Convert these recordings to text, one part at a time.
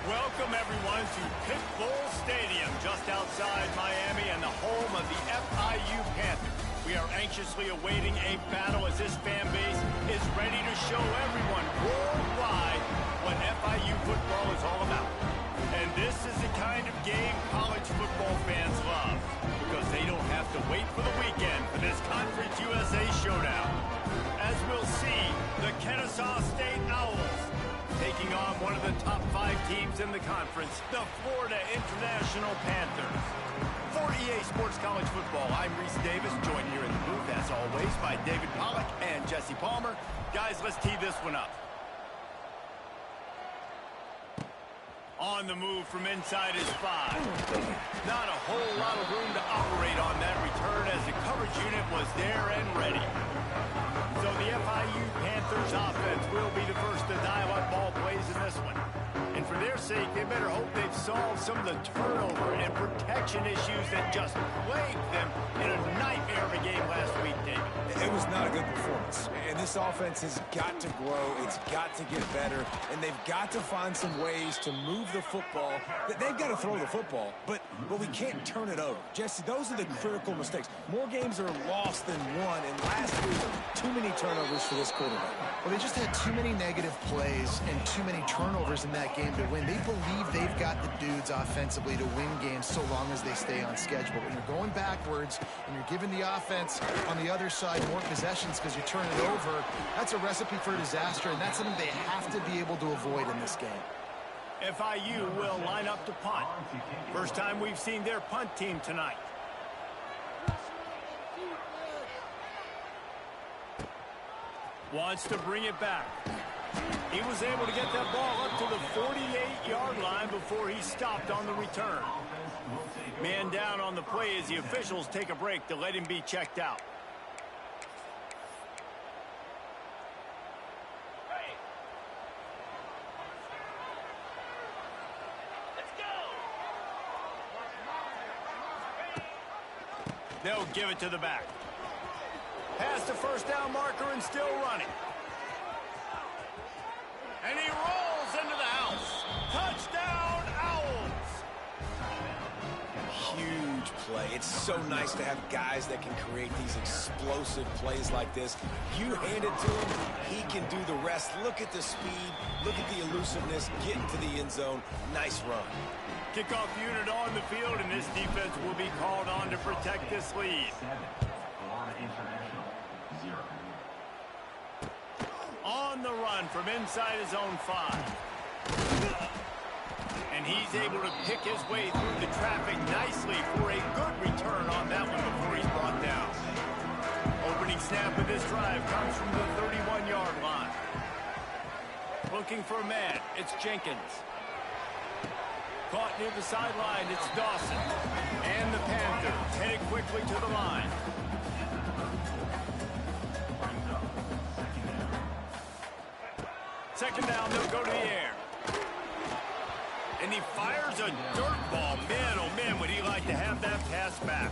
Welcome, everyone, to Pit Bull Stadium, just outside Miami and the home of the FIU Panthers. We are anxiously awaiting a battle as this fan base is ready to show everyone worldwide what FIU football is all about. And this is the kind of game college football fans love, because they don't have to wait for the weekend for this Conference USA showdown. As we'll see, the Kennesaw State Owls taking on one of the top 5 teams in the conference, the Florida International Panthers. For EA Sports College Football, I'm Reese Davis, joined here in the booth, as always, by David Pollack and Jesse Palmer. Guys, let's tee this one up. On the move from inside his 5. Not a whole lot of room to operate on that return as the coverage unit was there and ready. So the FIU Panthers offense will be the first to dial up ball plays in this one. And for their sake, they better hope they've solved some of the turnover and protection issues that just plagued them in a nightmare of a game last week, David. It was not a good performance. And this offense has got to grow. It's got to get better. And they've got to find some ways to move the football. They've got to throw the football, but we can't turn it over. Jesse, those are the critical mistakes. More games are lost than won, and last week, too many turnovers for this quarterback. Well, they just had too many negative plays and too many turnovers in that game to win. They believe they've got the dudes offensively to win games so long as they stay on schedule. But when you're going backwards and you're giving the offense on the other side more possessions because you turn it over, that's a recipe for disaster, and that's something they have to be able to avoid in this game. FIU will line up to punt. First time we've seen their punt team tonight. Wants to bring it back. He was able to get that ball up to the 48-yard line before he stopped on the return. Man down on the play as the officials take a break to let him be checked out. They'll give it to the back. Past the first down marker and still running. And he rolls into the house. Touchdown, Owls. Huge play. It's so nice to have guys that can create these explosive plays like this. You hand it to him, he can do the rest. Look at the speed. Look at the elusiveness. Get into the end zone. Nice run. Kickoff unit on the field, and this defense will be called on to protect this lead. On the run from inside his own 5. And he's able to pick his way through the traffic nicely for a good return on that one before he's brought down. Opening snap of this drive comes from the 31-yard line. Looking for a man, it's Jenkins. Caught near the sideline, it's Dawson. And the Panthers headed quickly to the line. Second down, they'll go to the air. And he fires a dirt ball. Man, oh man, would he like to have that pass back.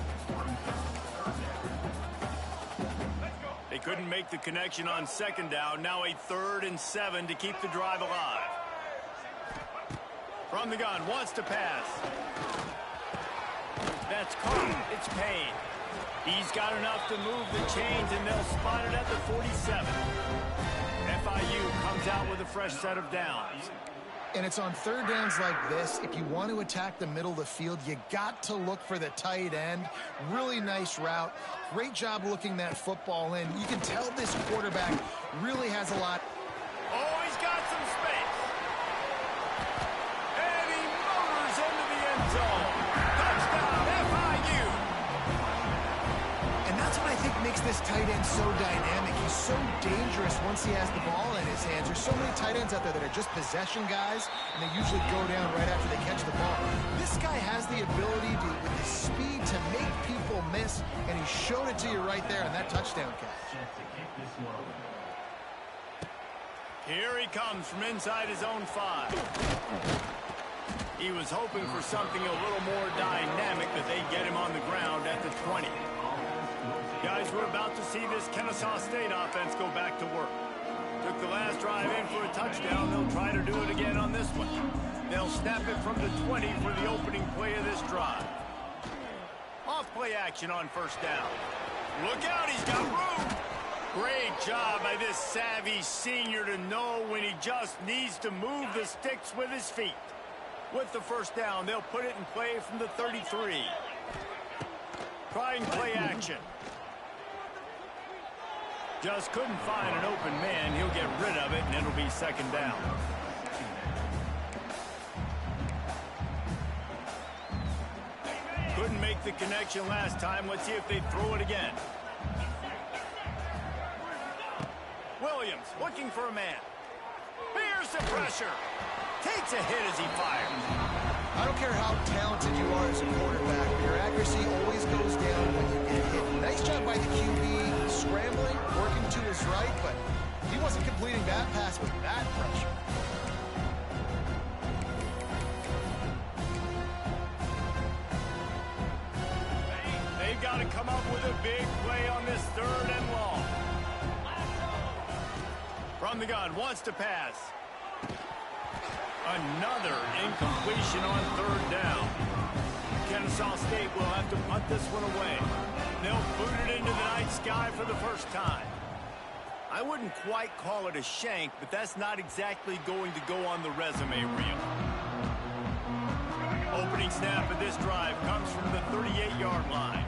They couldn't make the connection on second down. Now a 3rd and 7 to keep the drive alive. From the gun, wants to pass. That's caught. It's Payne. He's got enough to move the chains, and they'll spot it at the 47. FIU comes out with a fresh set of downs. And it's on third downs like this. If you want to attack the middle of the field, you got to look for the tight end. Really nice route. Great job looking that football in. You can tell this quarterback really has a lot. Oh, he's got some space. And he motors into the end zone. Touchdown, FIU. And that's what I think makes this tight end so dynamic. He's so dangerous once he has the ball in his hands. There's so many tight ends out there that are just possession guys, and they usually go down right after they catch the ball. This guy has the ability to, with his speed, to make people miss, and he showed it to you right there in that touchdown catch. Here he comes from inside his own 5. He was hoping for something a little more dynamic, but they get him on the ground at the 20. Guys, we're about to see this Kennesaw State offense go back to work. Took the last drive in for a touchdown. They'll try to do it again on this one. They'll snap it from the 20 for the opening play of this drive. Off play action on first down. Look out, he's got room. Great job by this savvy senior to know when he just needs to move the sticks with his feet. With the first down, they'll put it in play from the 33. Trying play action. Just couldn't find an open man. He'll get rid of it, and it'll be second down. Couldn't make the connection last time. Let's see if they throw it again. Williams looking for a man. Here's the pressure. Takes a hit as he fires. I don't care how talented you are as a quarterback, your accuracy always goes down when you get hit. Nice job by the QB, scrambling, working to his right, but he wasn't completing that pass with that pressure. They've got to come up with a big play on this third and long. From the gun, wants to pass. Another incompletion on third down. Kennesaw State will have to punt this one away. They'll boot it into the night sky for the first time. I wouldn't quite call it a shank, but that's not exactly going to go on the resume reel. Opening snap of this drive comes from the 38-yard line.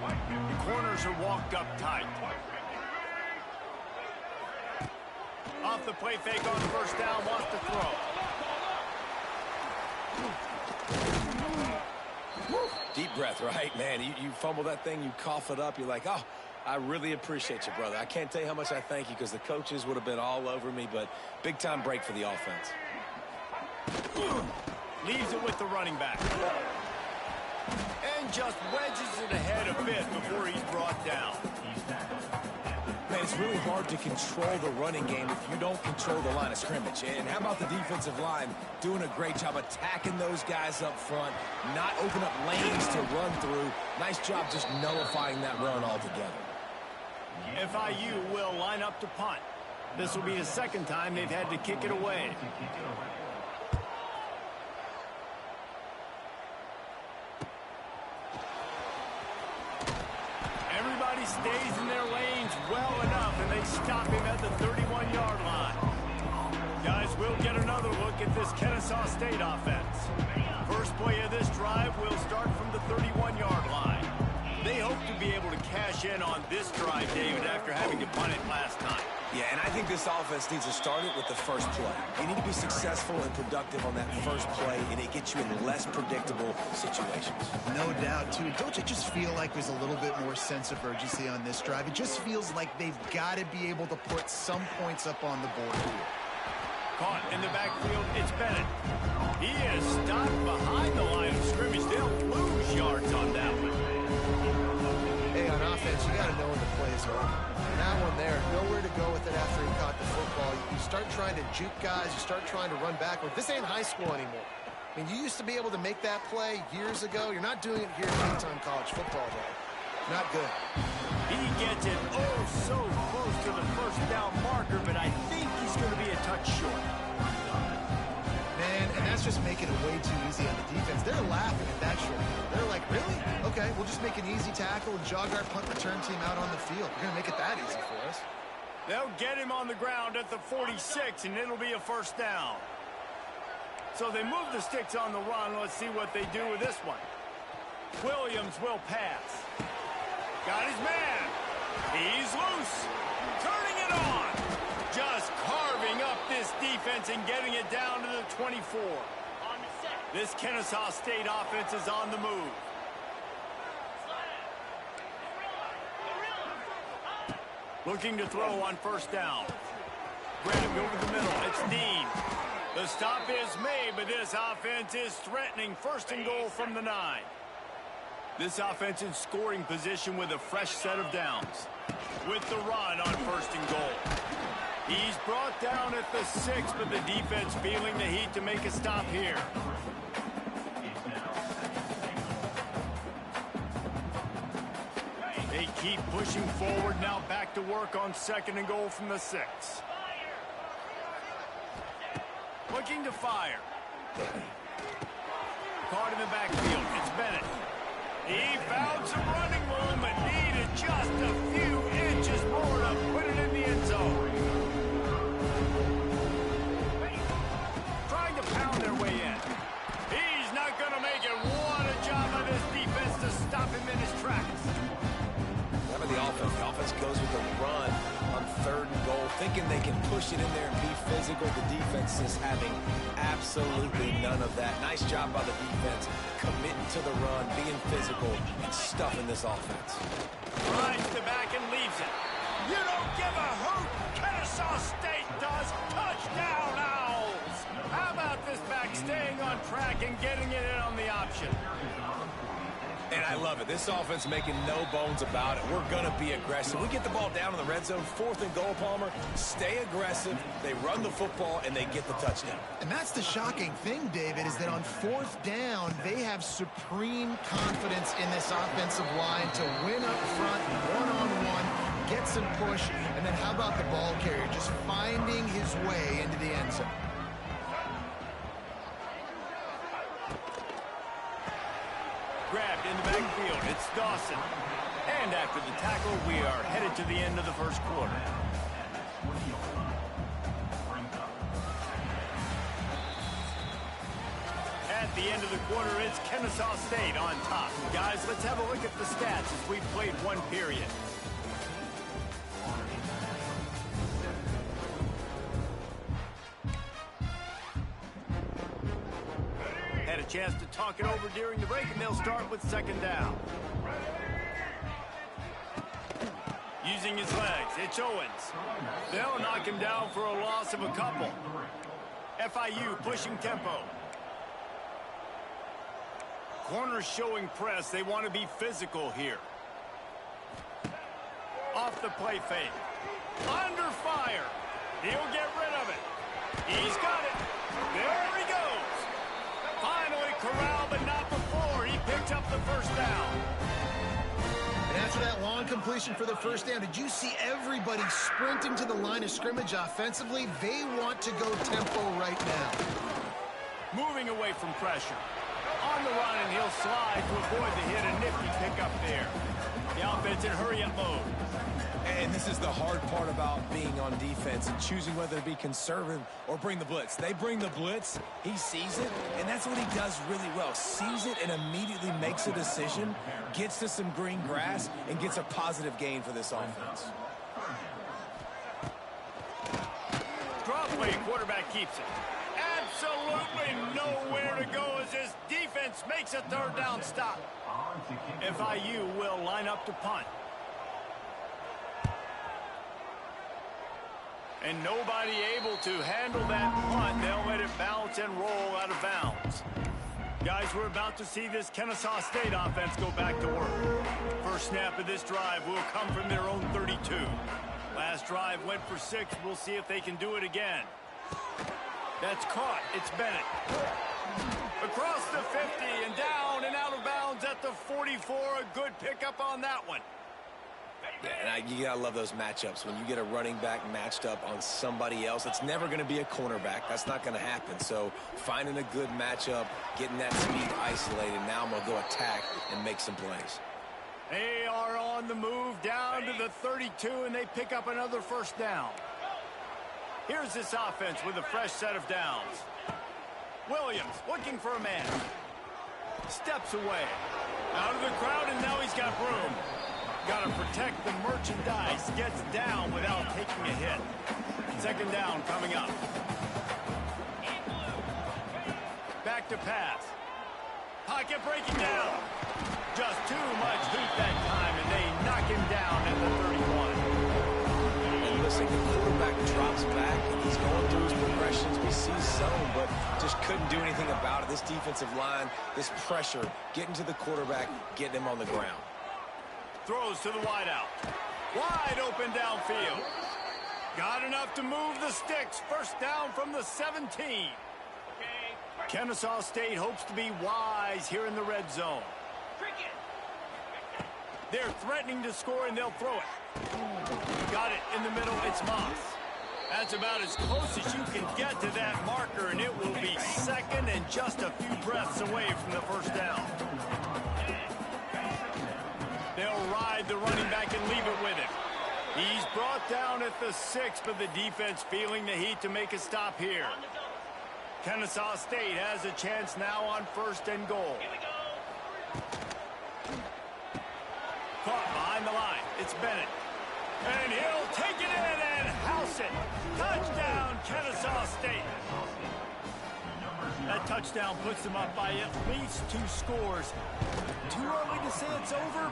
The corners are walked up tight. Off the play fake on first down, wants to throw. Deep breath, right, man? You fumble that thing, you cough it up, you're like, oh, I really appreciate you, brother. I can't tell you how much I thank you because the coaches would have been all over me, but big-time break for the offense. Leaves it with the running back. And just wedges it ahead a bit before he's brought down. Man, it's really hard to control the running game if you don't control the line of scrimmage. And how about the defensive line doing a great job attacking those guys up front, not open up lanes to run through. Nice job just nullifying that run altogether. FIU will line up to punt. This will be the second time they've had to kick it away. Everybody stays in their lanes well enough, and they stop him at the 31-yard line. Guys, we'll get another look at this Kennesaw State offense. First play of this drive will start from the 31-yard line. They hope to be able to cash in on this drive, David, after having to punt it last time. Yeah, and I think this offense needs to start it with the first play. You need to be successful and productive on that first play, and it gets you in less predictable situations. No doubt, too. Don't you just feel like there's a little bit more sense of urgency on this drive? It just feels like they've got to be able to put some points up on the board here. Caught in the backfield, it's Bennett. He is stopped behind the line of scrimmage. They'll lose yards on that one. Hey, on offense, you got to know when the play is over. That one there, nowhere to go with it after he caught the football. You start trying to juke guys. You start trying to run backward. This ain't high school anymore. I mean, you used to be able to make that play years ago. You're not doing it here in big-time college football, though. Not good. He gets it oh so close to the first down marker, but I think he's going to be a touch short. Man, and that's just making it way too easy on the defense. They're laughing at that short. They're like, really? Okay, we'll just make an easy tackle and jog our punt return team out on the field. We're going to make it that easy for us. They'll get him on the ground at the 46, and it'll be a first down. So they move the sticks on the run. Let's see what they do with this one. Williams will pass. Got his man. He's loose. Turning it on. Just carving up this defense and getting it down to the 24. This Kennesaw State offense is on the move. Looking to throw on first down. Grabbed over the middle. It's Dean. The stop is made, but this offense is threatening first and goal from the 9. This offense in scoring position with a fresh set of downs. With the run on first and goal. He's brought down at the 6, but the defense feeling the heat to make a stop here. They keep pushing forward, now back to work on second and goal from the 6. Looking to fire. Caught in the backfield. It's Bennett. He found some running room, but needed just a few inches more to put it in the end zone. Trying to pound their way in. He's not going to make it. What a job by this defense to stop him in his tracks. How about the offense? The offense goes with a run on 3rd and goal, thinking they can push it in there and be physical. The defense is having absolutely none of that. Nice job by the defense, committing to the run, being physical, and stuffing this offense. Rides the back and leaves it. You don't give a hoot. Kennesaw State does. Touchdown, Owls. How about this back staying on track and getting it in on the option? And I love it. This offense making no bones about it. We're going to be aggressive. We get the ball down in the red zone, 4th and goal, Palmer. Stay aggressive. They run the football, and they get the touchdown. And that's the shocking thing, David, is that on 4th down, they have supreme confidence in this offensive line to win up front, one-on-one, get some push, and then how about the ball carrier just finding his way into the end zone? Grabbed in the backfield. It's Dawson. And after the tackle, we are headed to the end of the first quarter. At the end of the quarter, it's Kennesaw State on top. Guys, let's have a look at the stats as we've played one period. Had a chance to talk it over during the break, and they'll start with 2nd down. Using his legs, it's Owens. They'll knock him down for a loss of a couple. FIU pushing tempo. Corners showing press. They want to be physical here. Off the play fake. Under fire. He'll get rid of it. He's got it. There he goes. Finally corralled, but not before. He picked up the 1st down. And after that long completion for the 1st down, did you see everybody sprinting to the line of scrimmage offensively? They want to go tempo right now. Moving away from pressure. On the run, and he'll slide to avoid the hit. A nifty pickup there. The offense in hurry-up mode. And this is the hard part about being on defense and choosing whether to be conservative or bring the blitz. They bring the blitz, he sees it, and that's what he does really well. Sees it and immediately makes a decision, gets to some green grass, and gets a positive gain for this offense. Drop play, quarterback keeps it. Absolutely nowhere to go as this defense makes a 3rd down stop. FIU will line up to punt. And nobody able to handle that punt. They'll let it bounce and roll out of bounds. Guys, we're about to see this Kennesaw State offense go back to work. First snap of this drive will come from their own 32. Last drive went for 6. We'll see if they can do it again. That's caught. It's Bennett. Across the 50 and down and out of bounds at the 44. A good pickup on that one. Yeah, and you gotta love those matchups. When you get a running back matched up on somebody else, it's never going to be a cornerback. That's not going to happen. So finding a good matchup, getting that speed isolated. Now I'm going to go attack and make some plays. They are on the move down to the 32, and they pick up another 1st down. Here's this offense with a fresh set of downs. Williams looking for a man. Steps away. Out of the crowd, and now he's got room. Got to protect the merchandise. Gets down without taking a hit. 2nd down coming up. Back to pass. Pocket breaking down. Just too much heat that time, and they knock him down at the 31. And listen, the quarterback drops back, and he's going through his progressions. We see some, but just couldn't do anything about it. This defensive line, this pressure, getting to the quarterback, getting him on the ground. Throws to the wideout. Wide open downfield. Got enough to move the sticks. 1st down from the 17. Kennesaw State hopes to be wise here in the red zone. They're threatening to score, and they'll throw it. Got it in the middle. It's Moss. That's about as close as you can get to that marker, and it will be second and just a few breaths away from the first down. They'll ride the running back and leave it with him. He's brought down at the 6, but the defense feeling the heat to make a stop here. Kennesaw State has a chance now on 1st and goal. Caught behind the line. It's Bennett. And he'll take it in and house it. Touchdown, Kennesaw State. That touchdown puts them up by at least 2 scores. Too early to say it's over?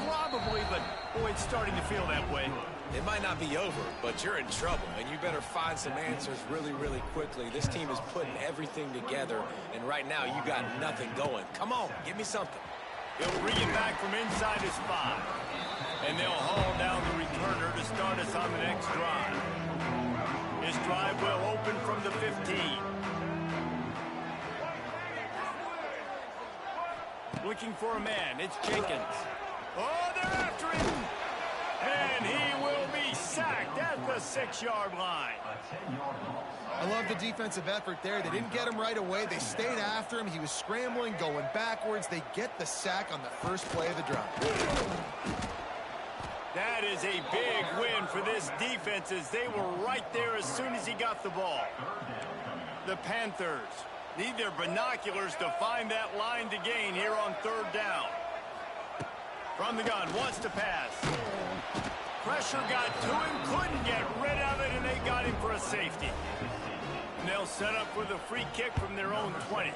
Probably, but boy, it's starting to feel that way. It might not be over, but you're in trouble, and you better find some answers really, really quickly. This team is putting everything together, and right now you got nothing going. Come on, give me something. He'll bring it back from inside his 5. And they'll haul down the returner to start us on the next drive. This drive will open from the 15. Looking for a man, it's Jenkins. Oh, they're after him! And he will be sacked at the 6-yard line. I love the defensive effort there. They didn't get him right away. They stayed after him. He was scrambling, going backwards. They get the sack on the first play of the drive. That is a big win for this defense as they were right there as soon as he got the ball. The Panthers need their binoculars to find that line to gain here on 3rd down. From the gun, wants to pass. Pressure got to him, couldn't get rid of it, and they got him for a safety. And they'll set up with a free kick from their own 20.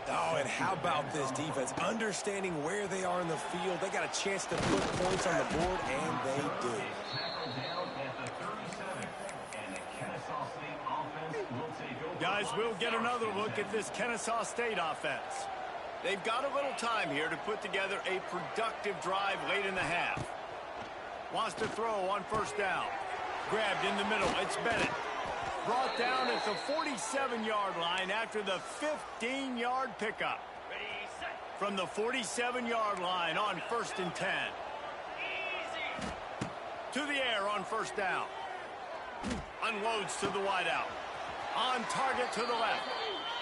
Oh, and how about this defense? Understanding where they are in the field. They got a chance to put points on the board, and they do. Guys, we'll get another look at this Kennesaw State offense. They've got a little time here to put together a productive drive late in the half. Wants to throw on 1st down. Grabbed in the middle. It's Bennett. Brought down at the 47-yard line after the 15-yard pickup. From the 47-yard line on 1st and 10. To the air on 1st down. Unloads to the wideout. On target to the left.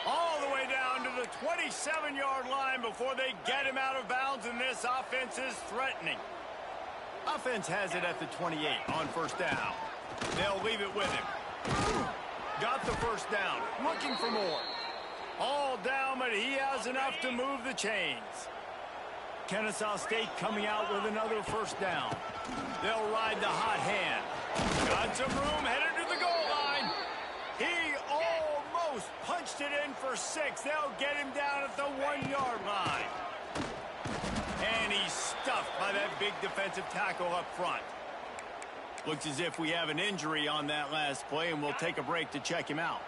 All the way down to the 27-yard line before they get him out of bounds, and this offense is threatening. Offense has it at the 28 on 1st down. They'll leave it with him. Got the 1st down. Looking for more. All down, but he has enough to move the chains. Kennesaw State coming out with another 1st down. They'll ride the hot hand. Got some room, headed to the goal line. He almost punched it in for 6. They'll get him down at the 1-yard line. And he's stuffed by that big defensive tackle up front. Looks as if we have an injury on that last play, and we'll take a break to check him out.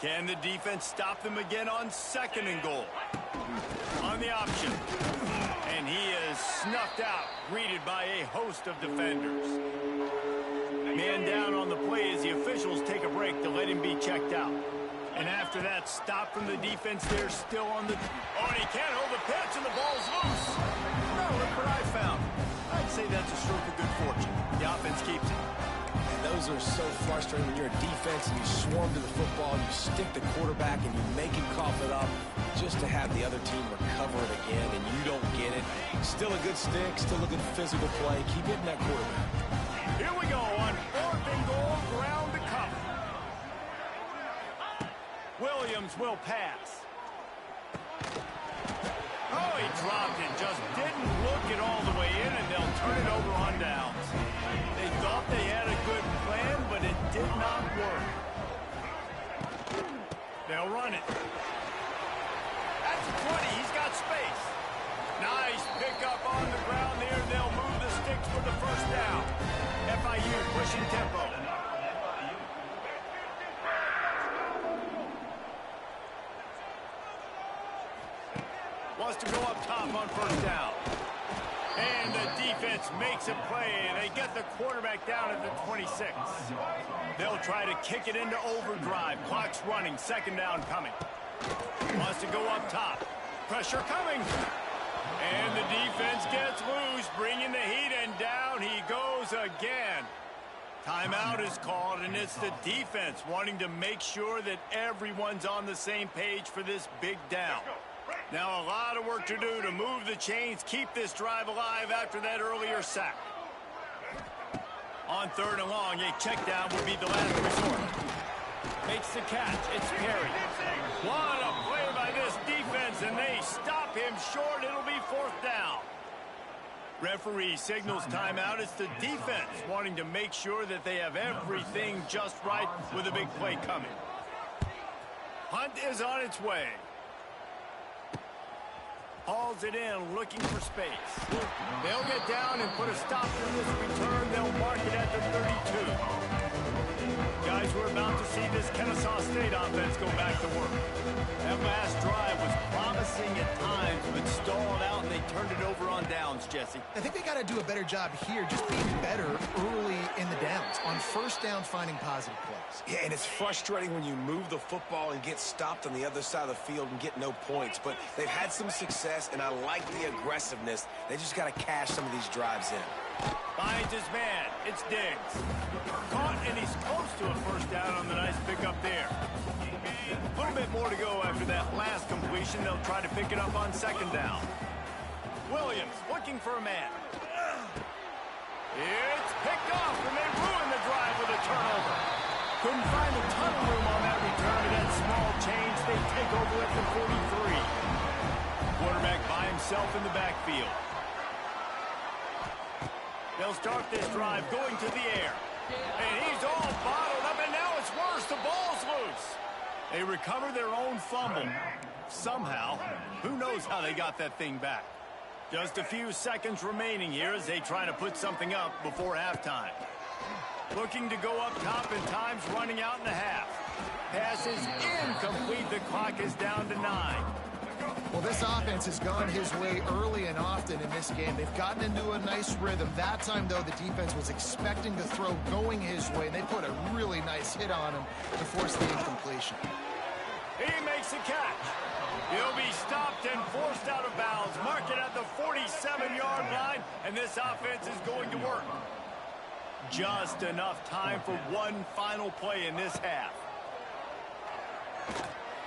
Can the defense stop them again on 2nd and goal? On the option. And he is snuffed out, greeted by a host of defenders. Man down on the play as the officials take a break to let him be checked out. And after that stop from the defense, they're still on the... Oh, and he can't hold the pitch, and the ball's loose. No, look what I found. I'd say that's a stroke of good fortune. The offense keeps it. And those are so frustrating when you're a defense and you swarm to the football, and you stick the quarterback, and you make him cough it up just to have the other team recover it again, and you don't get it. Still a good stick, still a good physical play. Keep hitting that quarterback. Here we go on 4th and goal, ground to cover. Williams will pass. Oh, he dropped it. Just didn't look it all the way in, and they'll turn it over on downs. They thought they had a good plan, but it did not work. They'll run it. That's 20. He's got space. Nice pickup on the ground there. They'll move the sticks for the 1st down. FIU pushing tempo. Wants to go up top on 1st down. And the defense makes a play. They get the quarterback down at the 26. They'll try to kick it into overdrive. Clock's running. 2nd down coming. Wants to go up top. Pressure coming. And the defense gets loose, bringing the heat, and down he goes again. Timeout is called, and it's the defense wanting to make sure that everyone's on the same page for this big down. Now a lot of work to do to move the chains, keep this drive alive after that earlier sack. On 3rd and long, a check down would be the last resort. Makes the catch. It's Perry. What a play by this defense, and they stop him short. It'll be 4th down. Referee signals timeout. It's the defense wanting to make sure that they have everything just right with a big play coming. Hunt is on its way. Hauls it in, looking for space. They'll get down and put a stop to this return. They'll mark it at the 32. Guys, we're about to see this Kennesaw State offense go back to work. That last drive was promising at times, but stalled out, and they turned it over on downs, Jesse. I think they got to do a better job here, just being better early in the downs. On 1st down, finding positive plays. Yeah, and it's frustrating when you move the football and get stopped on the other side of the field and get no points. But they've had some success, and I like the aggressiveness. They just got to cash some of these drives in. Finds his man. It's Diggs. Caught, and he's close to a 1st down on the nice pickup there. A little bit more to go after that last completion. They'll try to pick it up on 2nd down. Williams looking for a man. It's picked off, and they ruin the drive with a turnover. Couldn't find a ton of room on that return, and that small change, they take over at the 43. Quarterback by himself in the backfield. They'll start this drive going to the air. And he's all bottled up, and now it's worse. The ball's loose. They recover their own fumble. Somehow, who knows how they got that thing back. Just a few seconds remaining here as they try to put something up before halftime. Looking to go up top, and time's running out in the half. Pass is incomplete. The clock is down to 9. Well, this offense has gone his way early and often in this game. They've gotten into a nice rhythm. That time, though, the defense was expecting the throw going his way. They put a really nice hit on him to force the incompletion. He makes the catch. He'll be stopped and forced out of bounds. Mark it at the 47-yard line, and this offense is going to work. Just enough time for one final play in this half.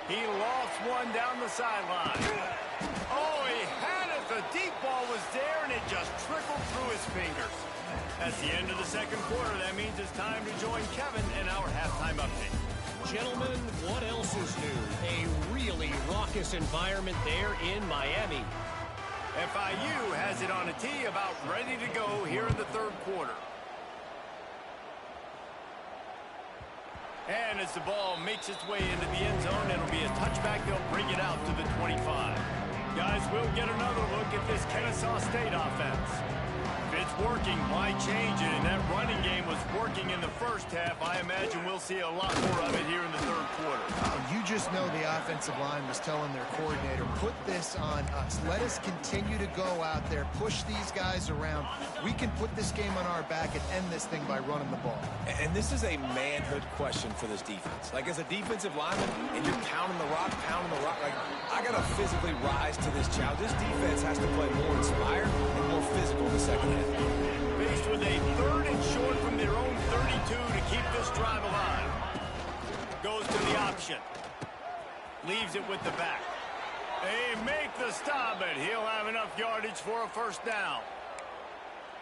He lost one down the sideline. Oh, he had it. The deep ball was there, and it just trickled through his fingers. That's the end of the 2nd quarter. That means it's time to join Kevin in our halftime update. Gentlemen, what else is new? A really raucous environment there in Miami. FIU has it on a tee, about ready to go here in the 3rd quarter. And as the ball makes its way into the end zone, it'll be a touchback. They'll bring it out to the 25. Guys, we'll get another look at this Kennesaw State offense. If it's working, why change it? And that running game was working in the 1st half. I imagine we'll see a lot more of it here in the 3rd quarter. You just know the offensive line was telling their coordinator, put this on us. Let us continue to go out there, push these guys around. We can put this game on our back and end this thing by running the ball. And this is a manhood question for this defense. Like, as a defensive lineman, and you're pounding the rock, like, I got to physically rise to this challenge. This defense has to play more inspired and more physical in the 2nd half. Faced with a 3rd and short from their own 32 to keep this drive alive. Goes to the option. Leaves it with the back. They make the stop, but he'll have enough yardage for a 1st down.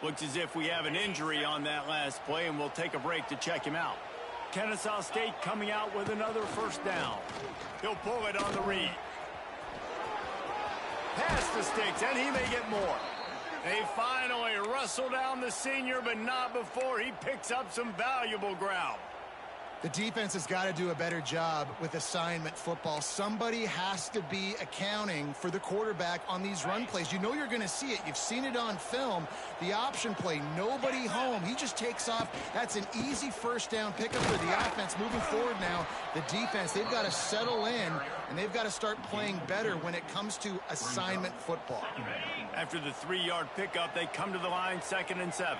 Looks as if we have an injury on that last play, and we'll take a break to check him out. Kennesaw State coming out with another 1st down. He'll pull it on the read. Past the sticks, and he may get more. They finally wrestle down the senior, but not before he picks up some valuable ground. The defense has got to do a better job with assignment football. Somebody has to be accounting for the quarterback on these run plays. You know you're going to see it. You've seen it on film. The option play, nobody home. He just takes off. That's an easy 1st down pickup for the offense. Moving forward now, the defense, they've got to settle in, and they've got to start playing better when it comes to assignment football. After the 3-yard pickup, they come to the line 2nd and 7.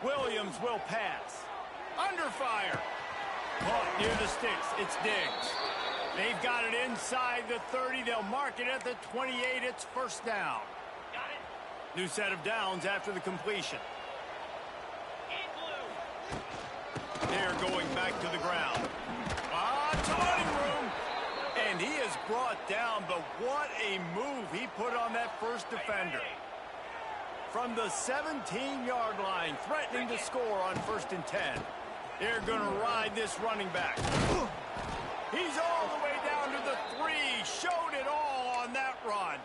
Williams will pass. Under fire. Caught near the sticks. It's Diggs. They've got it inside the 30. They'll mark it at the 28. It's 1st down. New set of downs after the completion. They're going back to the ground. It's a running room. And he is brought down, but what a move he put on that first defender. From the 17-yard line, threatening to score on 1st and 10. They're going to ride this running back. He's all the way down to the 3. Showed it all on that run.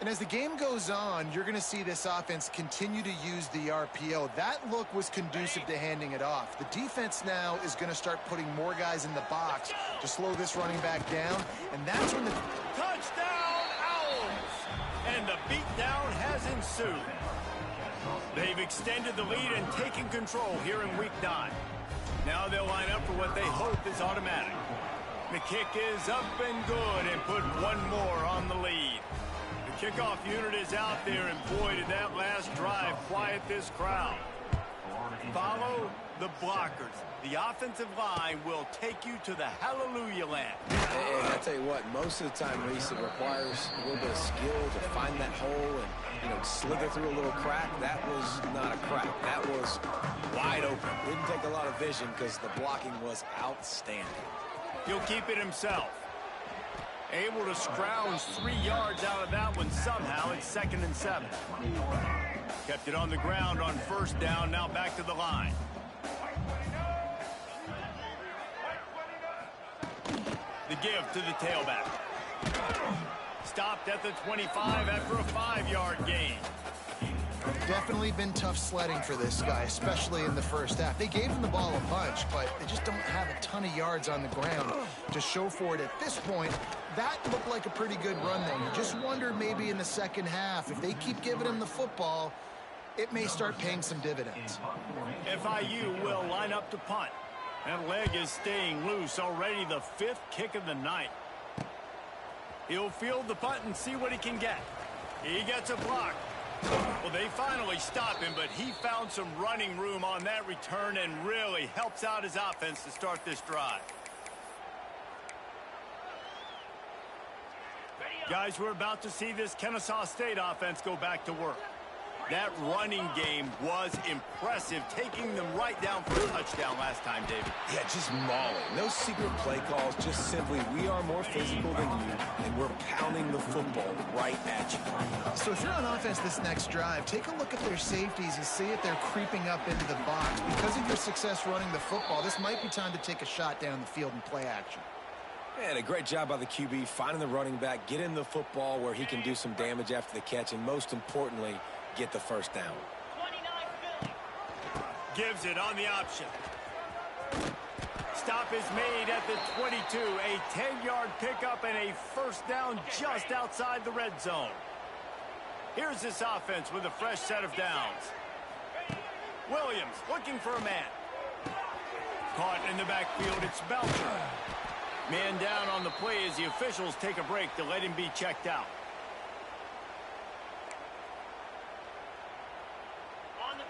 And as the game goes on, you're going to see this offense continue to use the RPO. That look was conducive to handing it off. The defense now is going to start putting more guys in the box to slow this running back down. And that's when the... Touchdown, Owls! And the beatdown has ensued. They've extended the lead and taken control here in Week 9. Now they'll line up for what they hope is automatic. The kick is up and good and put one more on the lead. The kickoff unit is out there, and boy, did that last drive quiet this crowd. Follow the blockers. The offensive line will take you to the hallelujah land. And I tell you what, most of the time, Reese, it requires a little bit of skill to find that hole and, slither through a little crack. That was not a crack. That was wide open. Didn't take a lot of vision because the blocking was outstanding. He'll keep it himself. Able to scrounge 3 yards out of that one somehow. It's 2nd and 7. Kept it on the ground on 1st down. Now back to the line. The give to the tailback. Stopped at the 25 after a 5-yard gain. Definitely been tough sledding for this guy, especially in the first half. They gave him the ball a bunch, but they just don't have a ton of yards on the ground to show for it at this point. That looked like a pretty good run, though. You just wonder maybe in the second half, if they keep giving him the football, it may start paying some dividends. FIU will line up to punt. That leg is staying loose. Already the 5th kick of the night. He'll field the punt and see what he can get. He gets a block. Well, they finally stop him, but he found some running room on that return and really helps out his offense to start this drive. Guys, we're about to see this Kennesaw State offense go back to work. That running game was impressive, taking them right down for a touchdown last time, David. Yeah, just mauling. No secret play calls, just simply we are more physical than you, and we're pounding the football right at you. So if you're on offense this next drive, take a look at their safeties and see if they're creeping up into the box. Because of your success running the football, this might be time to take a shot down the field and play action. And a great job by the QB, finding the running back, get in the football where he can do some damage after the catch, and most importantly, get the first down. Gives it on the option. Stop is made at the 22. A 10-yard pickup and a first down just outside the red zone. Here's this offense with a fresh set of downs. Williams looking for a man. Caught in the backfield, it's Belcher. Man down on the play as the officials take a break to let him be checked out.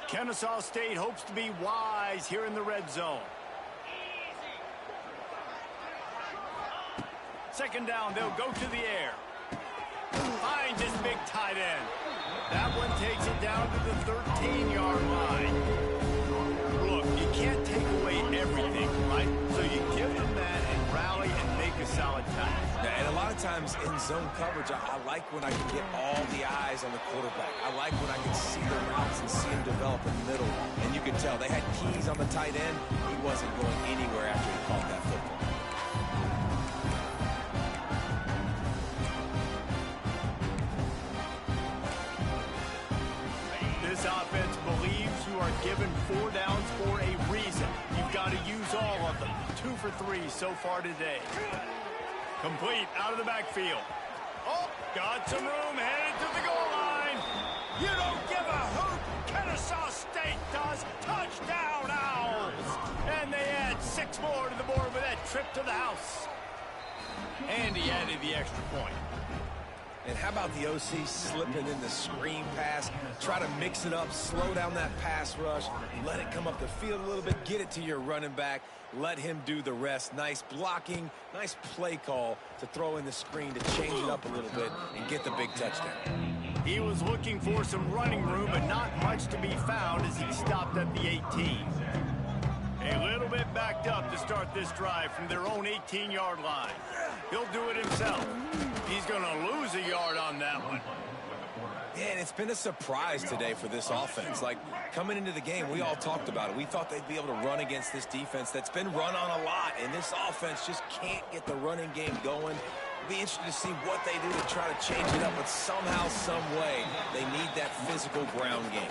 Kennesaw State hopes to be wise here in the red zone. Second down, they'll go to the air. Finds his big tight end. That one takes it down to the 13-yard line. Look, you can't take away everything, right? So you give them that and rally and make a solid tackle. And a lot of times in zone coverage, I like when I can get all the eyes on the quarterback. I like when I can see the routes and see him develop in the middle. And you can tell they had keys on the tight end. He wasn't going anywhere after he caught that football. This offense believes you are given 4 downs for a reason. You've got to use all of them. 2 for 3 so far today. Complete out of the backfield. Oh, got some room, headed to the goal line. You don't give a hoot. Kennesaw State does. Touchdown, Owls. And they add 6 more to the board with that trip to the house. And he added the extra point. And how about the OC slipping in the screen pass? Try to mix it up, slow down that pass rush, let it come up the field a little bit, get it to your running back, let him do the rest. Nice blocking, nice play call to throw in the screen to change it up a little bit and get the big touchdown. He was looking for some running room, but not much to be found as he stopped at the 18. A little bit backed up to start this drive from their own 18-yard line. He'll do it himself. He's going to lose a yard on that one. Yeah, and it's been a surprise today for this offense. Like, coming into the game, we all talked about it. We thought they'd be able to run against this defense that's been run on a lot, and this offense just can't get the running game going. Be interested to see what they do to try to change it up, but somehow, some way, they need that physical ground game.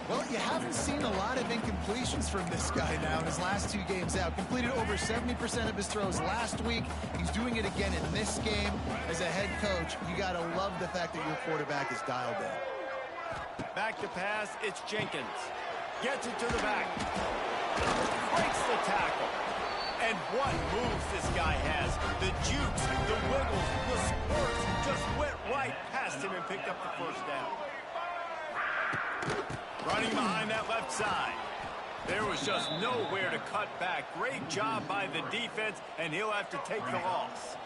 Well, you haven't seen a lot of incompletions from this guy now in his last 2 games out. Completed over 70% of his throws last week. He's doing it again in this game. As a head coach, you got to love the fact that your quarterback is dialed in. Back to pass, it's Jenkins. Gets it to the back. Breaks the tackle. And what moves this guy has. The jukes, the wiggles, the squirts just went right past him and picked up the first down. Running behind that left side. There was just nowhere to cut back. Great job by the defense, and he'll have to take the loss.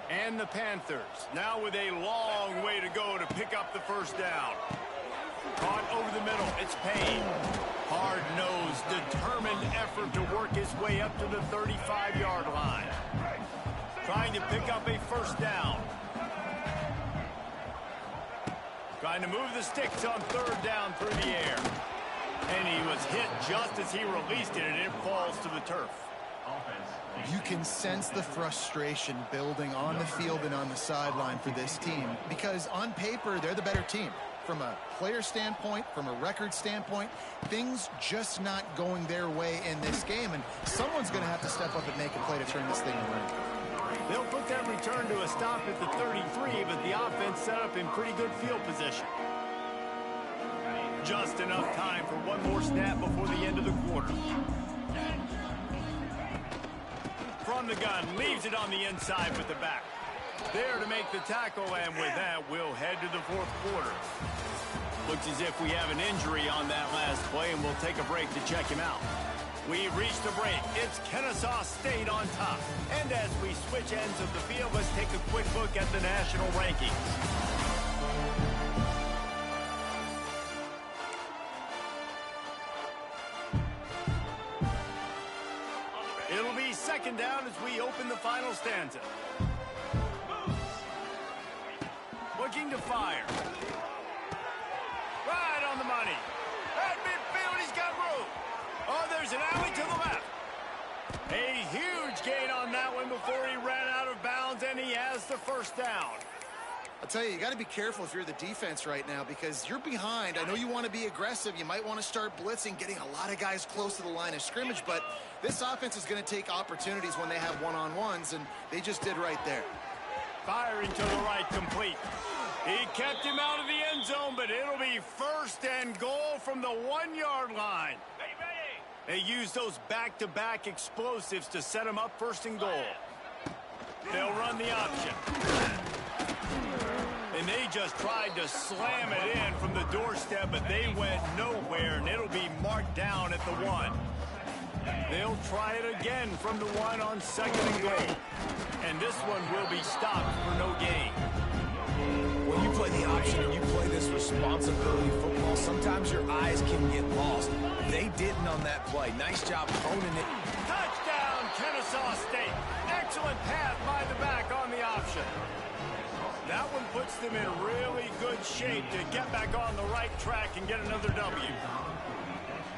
And the Panthers, now with a long way to go to pick up the first down. Caught over the middle, it's Payne. Hard-nosed, determined effort to work his way up to the 35-yard line. Trying to pick up a first down. Trying to move the sticks on 3rd down through the air. And he was hit just as he released it, and it falls to the turf. You can sense the frustration building on the field and on the sideline for this team, because on paper, they're the better team. From a player standpoint, from a record standpoint, things just not going their way in this game, and someone's going to have to step up and make a play to turn this thing around. They'll put that return to a stop at the 33, but the offense set up in pretty good field position. Just enough time for one more snap before the end of the quarter. From the gun, leaves it on the inside with the back. There to make the tackle, and with that, we'll head to the 4th quarter. Looks as if we have an injury on that last play, and we'll take a break to check him out. We've reached the break. It's Kennesaw State on top. And as we switch ends of the field, let's take a quick look at the national rankings. It'll be 2nd down as we open the final stanza. Looking to fire. Right on the money. At midfield, he's got room. Oh, there's an alley to the left. A huge gain on that one before he ran out of bounds, and he has the first down. I'll tell you got to be careful if you're the defense right now, because you're behind. I know you want to be aggressive. You might want to start blitzing, getting a lot of guys close to the line of scrimmage, but this offense is going to take opportunities when they have one-on-ones, and they just did right there. Firing to the right, complete. He kept him out of the end zone, but it'll be 1st and goal from the 1-yard line. They use those back-to-back explosives to set him up 1st and goal. They'll run the option. And they just tried to slam it in from the doorstep, but they went nowhere, and it'll be marked down at the 1. They'll try it again from the 1 on 2nd and goal. And this one will be stopped for no gain. When you play the option and you play this responsibility football, sometimes your eyes can get lost. They didn't on that play. Nice job honing it. Touchdown, Kennesaw State. Excellent pass by the back on the option. That one puts them in really good shape to get back on the right track and get another W.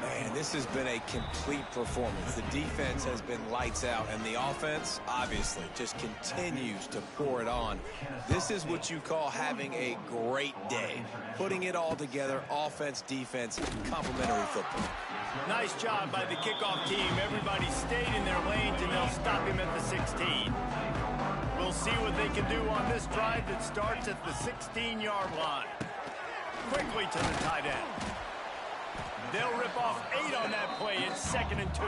Man, this has been a complete performance. The defense has been lights out, and the offense, obviously, just continues to pour it on. This is what you call having a great day. Putting it all together, offense, defense, complementary football. Nice job by the kickoff team. Everybody stayed in their lanes, and they'll stop him at the 16. We'll see what they can do on this drive that starts at the 16-yard line. Quickly to the tight end. They'll rip off 8 on that play. It's 2nd and 2.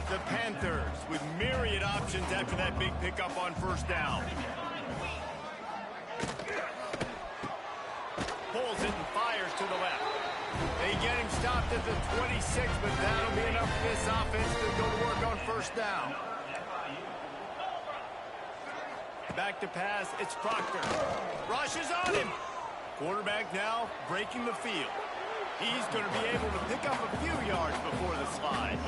The Panthers with myriad options after that big pickup on 1st down. Pulls it and fires to the left. They get him stopped at the 26, but that'll be enough for this offense to go to work on 1st down. Back to pass, it's Proctor. Rushes on him. Quarterback now breaking the field. He's going to be able to pick up a few yards before the slide.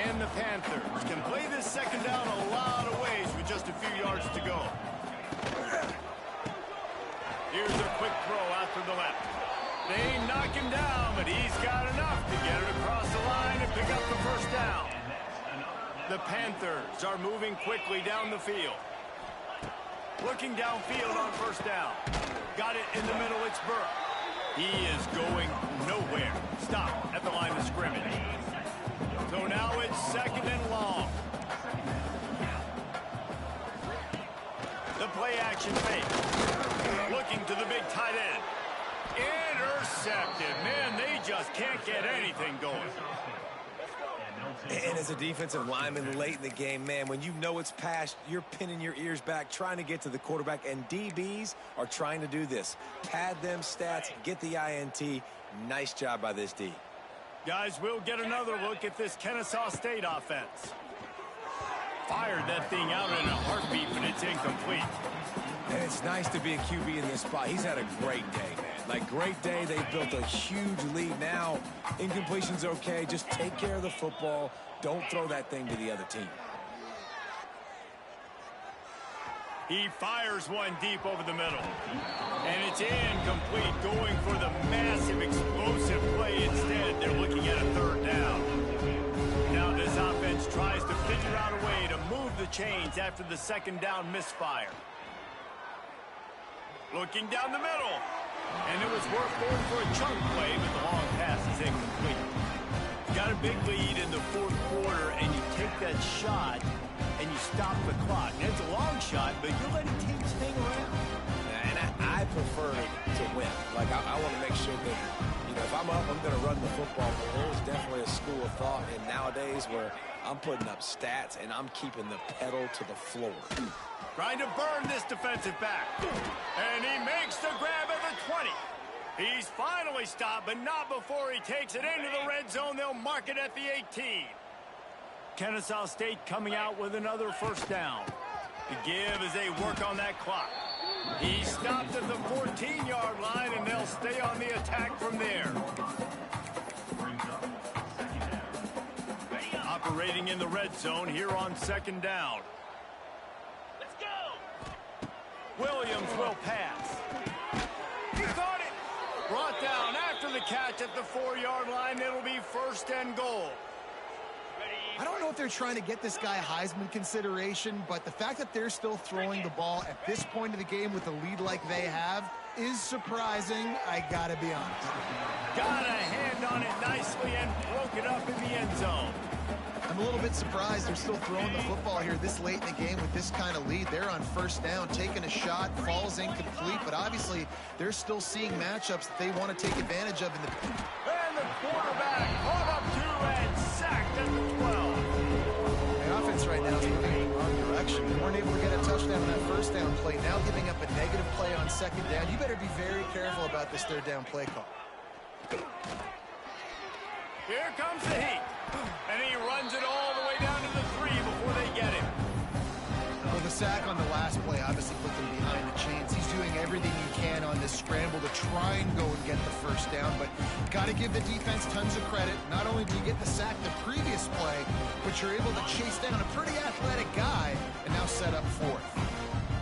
And the Panthers can play this second down a lot of ways with just a few yards to go. Here's a quick throw out to the left. They knock him down, but he's got enough to get it across the line and pick up the first down. The Panthers are moving quickly down the field. Looking downfield on first down. Got it in the middle, it's Burke. He is going nowhere. Stop at the line of scrimmage. So now it's second and long. The play action fake. Looking to the big tight end. Intercepted. Man, they just can't get anything going. And as a defensive lineman late in the game, man, when you know it's past, you're pinning your ears back, trying to get to the quarterback, and DBs are trying to do this. Pad them stats, get the INT. Nice job by this D. Guys, we'll get another look at this Kennesaw State offense. Fired that thing out in a heartbeat, but it's incomplete. And it's nice to be a QB in this spot. He's had a great day, man. Like, great day. They built a huge lead. Now, incompletion's okay. Just take care of the football. Don't throw that thing to the other team. He fires one deep over the middle. And it's incomplete, going for the massive explosive play instead. They're looking at a third down. Now this offense tries to figure out a way to move the chains after the second down misfire. Looking down the middle. And it was worth going for a chunk play, but the long pass is incomplete. Got a big lead in the fourth quarter, and you take that shot, and you stop the clock. And it's a long shot, but you're letting teams hang around. And I prefer to win. Like, I want to make sure that, you know, if I'm up, I'm going to run the football. But there's definitely a school of thought in nowadays where I'm putting up stats, and I'm keeping the pedal to the floor. Trying to burn this defensive back. And he makes the grab at the 20. He's finally stopped, but not before he takes it into the red zone. They'll mark it at the 18. Kennesaw State coming out with another first down. The give as they work on that clock. He stopped at the 14-yard line, and they'll stay on the attack from there. Operating in the red zone here on second down. Williams will pass. He caught it. Brought down after the catch at the 4-yard line. It'll be first and goal. I don't know if they're trying to get this guy Heisman consideration, but the fact that they're still throwing the ball at this point of the game with a lead like they have is surprising, I gotta be honest. Got a hand on it nicely and broke it up in the end zone. I'm a little bit surprised they're still throwing the football here this late in the game with this kind of lead. They're on first down, taking a shot, falls incomplete, but obviously they're still seeing matchups that they want to take advantage of. And the quarterback caught up to and sacked at the 12. The offense right now is moving in the wrong direction. They weren't able to get a touchdown on that first down play. Now giving up a negative play on second down. You better be very careful about this third down play call. Here comes the heat. And he runs it all the way down to the 3 before they get him. Well, the sack on the last play obviously put them behind the chains. He's doing everything he can on this scramble to try and go and get the first down, but got to give the defense tons of credit. Not only do you get the sack the previous play, but you're able to chase down a pretty athletic guy and now set up fourth.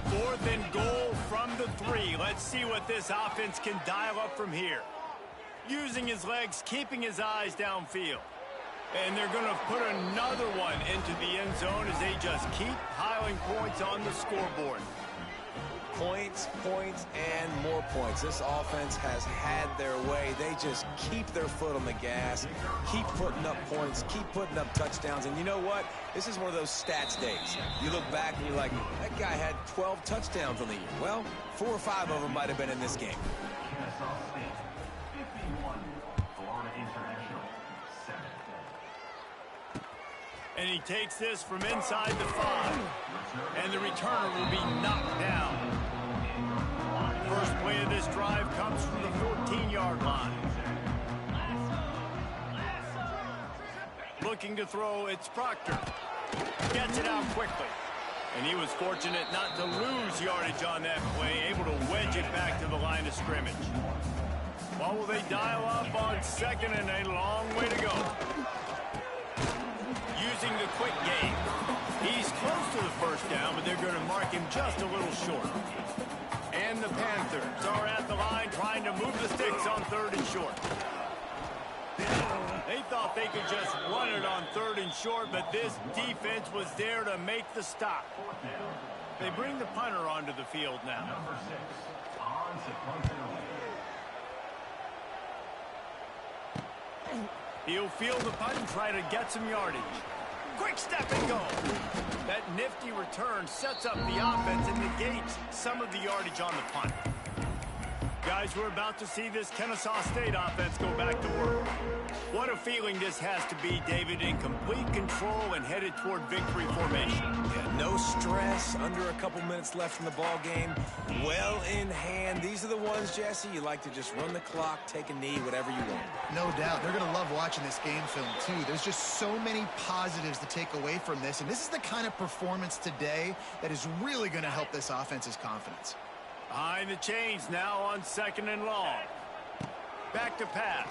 Fourth and goal from the 3. Let's see what this offense can dial up from here. Using his legs, keeping his eyes downfield. And they're going to put another one into the end zone as they just keep piling points on the scoreboard. Points, points, and more points. This offense has had their way. They just keep their foot on the gas, keep putting up points, keep putting up touchdowns. And you know what? This is one of those stats days. You look back and you're like, that guy had 12 touchdowns on the year. Well, 4 or 5 of them might have been in this game. And he takes this from inside the 5. And the returner will be knocked down. First play of this drive comes from the 14-yard line. Looking to throw, it's Proctor. Gets it out quickly. And he was fortunate not to lose yardage on that play, able to wedge it back to the line of scrimmage. What will they dial up on second and a long way to go? Using the quick game. He's close to the first down, but they're going to mark him just a little short. And the Panthers are at the line trying to move the sticks on third and short. They thought they could just run it on third and short, but this defense was there to make the stop. They bring the punter onto the field now. Number 6, on to punt and away. He'll field the punt and try to get some yardage. Quick step and go. That nifty return sets up the offense and negates some of the yardage on the punt. Guys, we're about to see this Kennesaw State offense go back to work. What a feeling this has to be, David, in complete control and headed toward victory formation. Yeah, no stress, under a couple minutes left in the ball game, well in hand. These are the ones, Jesse, you like to just run the clock, take a knee, whatever you want. No doubt. They're going to love watching this game film, too. There's just so many positives to take away from this, and this is the kind of performance today that is really going to help this offense's confidence. Behind the chains now on second and long. Back to pass.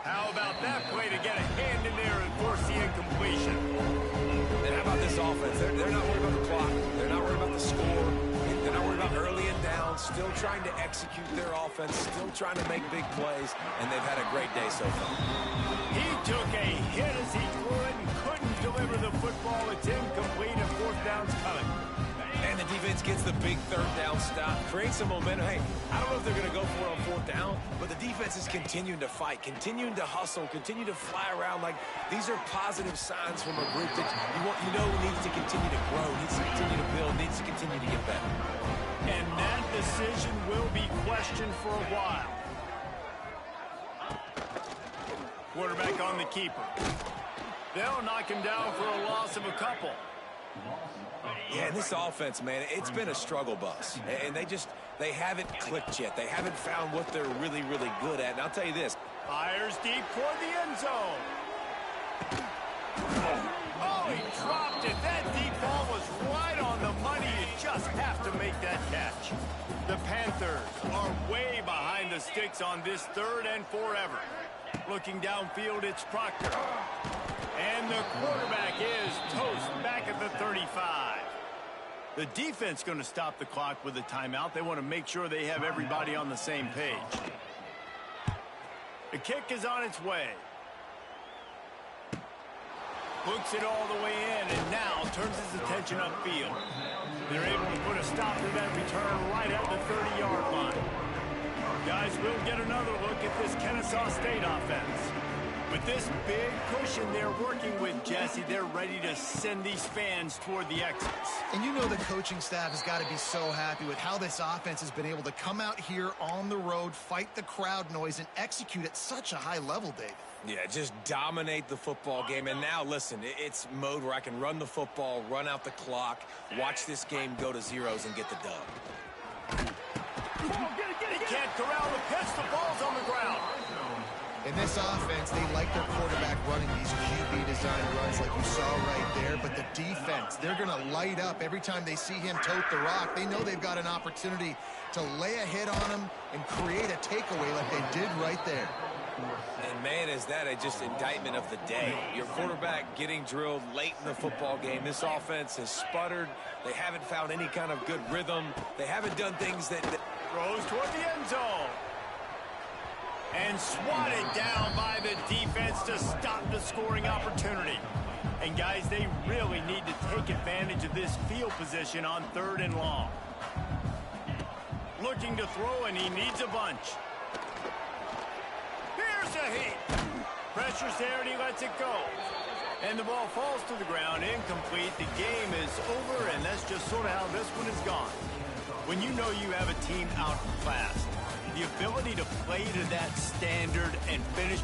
How about that play to get a hand in there and force the incompletion? And how about this offense? They're not worried about the clock. They're not worried about the score. They're not worried about early and down. Still trying to execute their offense. Still trying to make big plays. And they've had a great day so far. He took a hit as he would and couldn't deliver the football. It's incomplete and fourth down's coming. And the defense gets the big third down stop, creates some momentum. Hey, I don't know if they're going to go for it on fourth down, but the defense is continuing to fight, continuing to hustle, continue to fly around. Like, these are positive signs from a group that you know needs to continue to grow, needs to continue to build, needs to continue to get better. And that decision will be questioned for a while. Quarterback on the keeper. They'll knock him down for a loss of a couple. Yeah, this offense, man, it's been a struggle bus. And they haven't clicked yet. They haven't found what they're really, really good at. And I'll tell you this. Fires deep toward the end zone. Oh, he dropped it. That deep ball was right on the money. You just have to make that catch. The Panthers are way behind the sticks on this third and forever. Looking downfield, it's Proctor. And the quarterback is toast back at the 35. The defense going to stop the clock with a timeout. They want to make sure they have everybody on the same page. The kick is on its way. Hooks it all the way in and now turns his attention upfield. They're able to put a stop to that return right at the 30-yard line. Guys, we'll get another look at this Kennesaw State offense. With this big cushion they're working with, Jesse, they're ready to send these fans toward the exits. And you know the coaching staff has got to be so happy with how this offense has been able to come out here on the road, fight the crowd noise, and execute at such a high level, David. Yeah, just dominate the football game. And now, listen, it's mode where I can run the football, run out the clock, watch this game go to zeros and get the dub. He can't corral the pitch. The ball's on the ground. In this offense, they like their quarterback running these QB design runs like you saw right there, but the defense, they're going to light up every time they see him tote the rock. They know they've got an opportunity to lay a hit on him and create a takeaway like they did right there. And, man, is that just indictment of the day. Your quarterback getting drilled late in the football game. This offense has sputtered. They haven't found any kind of good rhythm. They haven't done things that... Throws toward the end zone. And swatted down by the defense to stop the scoring opportunity. And, guys, they really need to take advantage of this field position on third and long. Looking to throw, and he needs a bunch. Here's a heat. Pressure's there, and he lets it go. And the ball falls to the ground, incomplete. The game is over, and that's just sort of how this one is gone. When you know you have a team outclassed, the ability to play to that standard and finish